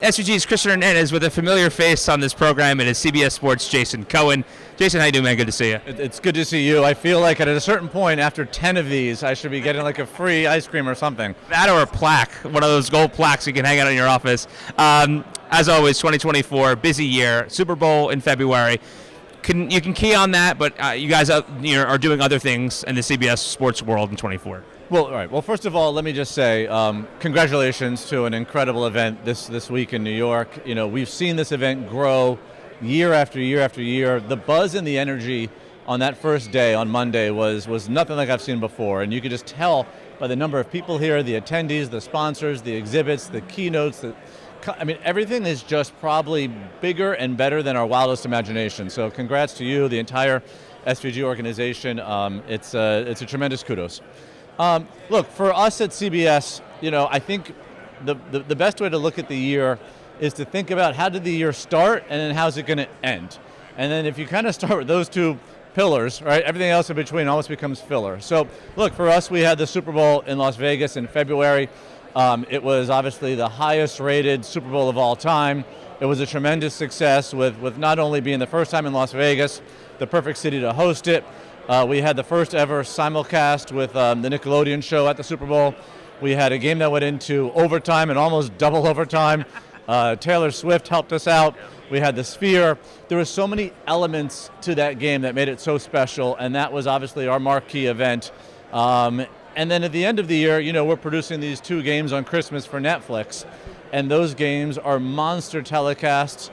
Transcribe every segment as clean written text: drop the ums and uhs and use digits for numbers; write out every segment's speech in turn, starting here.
SVG's Christian Hernandez with a familiar face on this program. It is CBS Sports' Jason Cohen. Jason, how you doing, man? Good to see you. It's good to see you. I feel like at a certain point, after 10 of these, I should be getting like a free ice cream or something. That or a plaque, one of those gold plaques you can hang out in your office. As always, 2024, busy year. Super Bowl in February. You can key on that, but you guys are doing other things in the CBS Sports world in 24. Well, all right. Well, first of all, let me just say congratulations to an incredible event this week in New York. You know, we've seen this event grow year after year after year. The buzz and the energy on that first day on Monday was nothing like I've seen before, and you could just tell by the number of people here, the attendees, the sponsors, the exhibits, the keynotes. Everything is just probably bigger and better than our wildest imagination. So, congrats to you, the entire SVG organization. It's a tremendous kudos. Look, for us at CBS, I think the best way to look at the year is to think about how did the year start and then how's it going to end. And then if you kind of start with those two pillars, right, everything else in between almost becomes filler. So, look, for us, we had the Super Bowl in Las Vegas in February. It was obviously the highest rated Super Bowl of all time. It was a tremendous success with not only being the first time in Las Vegas, the perfect city to host it. We had the first ever simulcast with the Nickelodeon show at the Super Bowl. We had a game that went into overtime and almost double overtime. Taylor Swift helped us out. We had the Sphere. There were so many elements to that game that made it so special, and that was obviously our marquee event. And then at the end of the year, we're producing these two games on Christmas for Netflix, and those games are monster telecasts.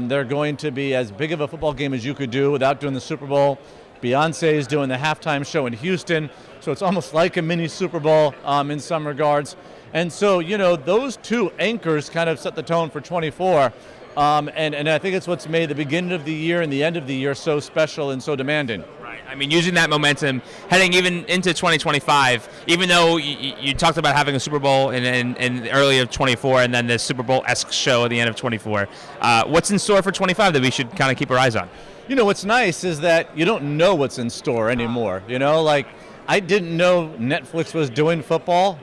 They're going to be as big of a football game as you could do without doing the Super Bowl. Beyonce is doing the halftime show in Houston, so it's almost like a mini Super Bowl in some regards. And so, those two anchors kind of set the tone for 24, and I think it's what's made the beginning of the year and the end of the year so special and so demanding. Right. Using that momentum, heading even into 2025, even though you talked about having a Super Bowl in early of 24 and then the Super Bowl-esque show at the end of 24, what's in store for 25 that we should kind of keep our eyes on? What's nice is that you don't know what's in store anymore. I didn't know Netflix was doing football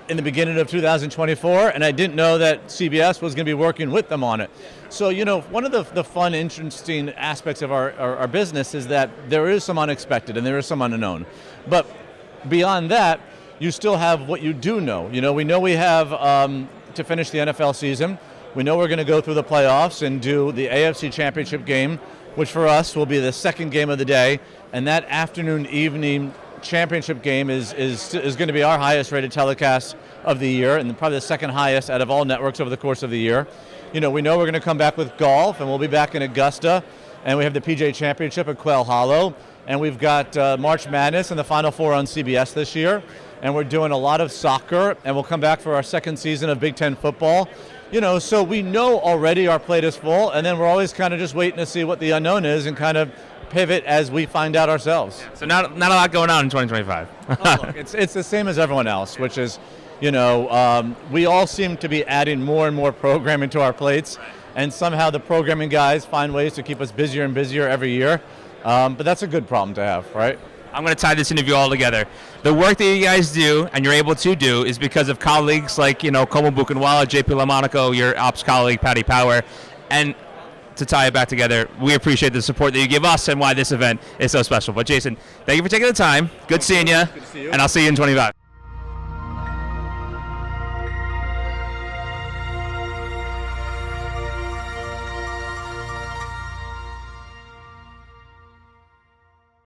in the beginning of 2024, and I didn't know that CBS was going to be working with them on it. So, one of the fun, interesting aspects of our business is that there is some unexpected and there is some unknown. But beyond that, you still have what you do know. We know we have to finish the NFL season. We know we're going to go through the playoffs and do the AFC Championship game, which for us will be the second game of the day, and that evening championship game is going to be our highest rated telecast of the year, and probably the second highest out of all networks over the course of the year. We know we're going to come back with golf, and we'll be back in Augusta, and we have the PGA Championship at Quail Hollow, and we've got March Madness and the Final Four on CBS this year, and we're doing a lot of soccer, and we'll come back for our second season of Big Ten football. So we know already our plate is full, and then we're always kind of just waiting to see what the unknown is and kind of pivot as we find out ourselves. So not a lot going on in 2025. Look, it's the same as everyone else, which is, we all seem to be adding more and more programming to our plates, and somehow the programming guys find ways to keep us busier and busier every year. But that's a good problem to have, right? I'm going to tie this interview all together. The work that you guys do and you're able to do is because of colleagues like, Cohen Buchenwala, JP LaMonaco, your ops colleague, Patty Power. And to tie it back together, we appreciate the support that you give us and why this event is so special. But Jason, thank you for taking the time. Good seeing you. Good to see you. And I'll see you in 25.